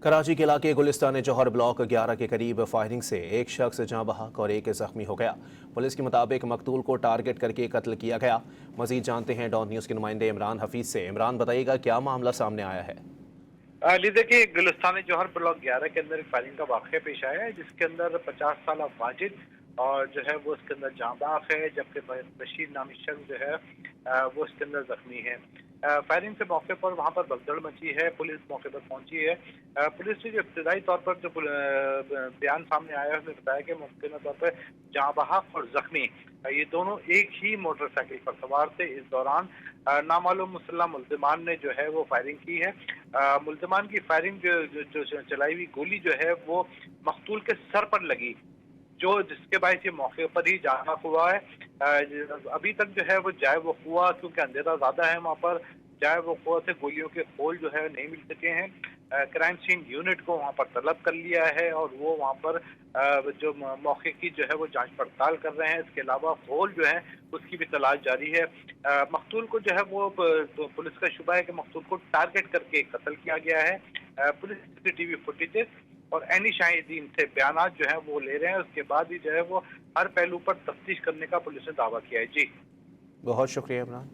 कराची के इलाके गुलिस्तान जौहर ब्लॉक 11 के करीब फायरिंग से एक शख्स जाँ बहक और एक जख्मी हो गया। पुलिस के मुताबिक मकतूल को टारगेट करके कत्ल किया गया। मजीद जानते हैं डॉन न्यूज़ के नुमाइंदे इमरान हफीज से। इमरान, बताइएगा क्या मामला सामने आया है। अली देखिए, गुलिस्तान जौहर ब्लॉक 11 के अंदर एक फायरिंग का वाक़या पेश आया है, जिसके अंदर 50 साल वाजिद और जो है वो इसके अंदर जाँबाज़ है, जबकि बशीर नामी शख्स जो है वो इसके अंदर जख्मी है। फायरिंग के मौके पर वहाँ पर भगदड़ मची है, पुलिस मौके पर पहुंची है। पुलिस से जो इब्तदाई तौर पर जो बयान सामने आया है, उसने बताया कि मुमकिन तौर पर जाँबाज़ और जख्मी ये दोनों एक ही मोटरसाइकिल पर सवार थे। इस दौरान नामालूम मुसल्लह मुल्ज़िमान ने जो है वो फायरिंग की है। मुल्ज़िमान की फायरिंग जो चलाई हुई गोली जो है वो मकतूल के सर पर लगी, जो जिसके बायस ये मौके पर ही जाना हुआ है। अभी तक जो है वो जाए वो हुआ, क्योंकि अंधेरा ज्यादा है वहाँ पर, जाए वो हुआ से गोलियों के खोल जो है नहीं मिल सके हैं। क्राइम सीन यूनिट को वहाँ पर तलब कर लिया है और वो वहाँ पर जो मौके की जो है वो जांच पड़ताल कर रहे हैं। इसके अलावा खोल जो है उसकी भी तलाश जारी है। मकतूल को जो है वो तो पुलिस का शुबा है कि मकतूल को टारगेट करके कत्ल किया गया है। पुलिस सीसीटीवी फुटेजेस और एनी शाहिदीन से बयानात जो है वो ले रहे हैं। उसके बाद ही जो है वो हर पहलू पर तफ्तीश करने का पुलिस ने दावा किया है। जी बहुत शुक्रिया इमरान।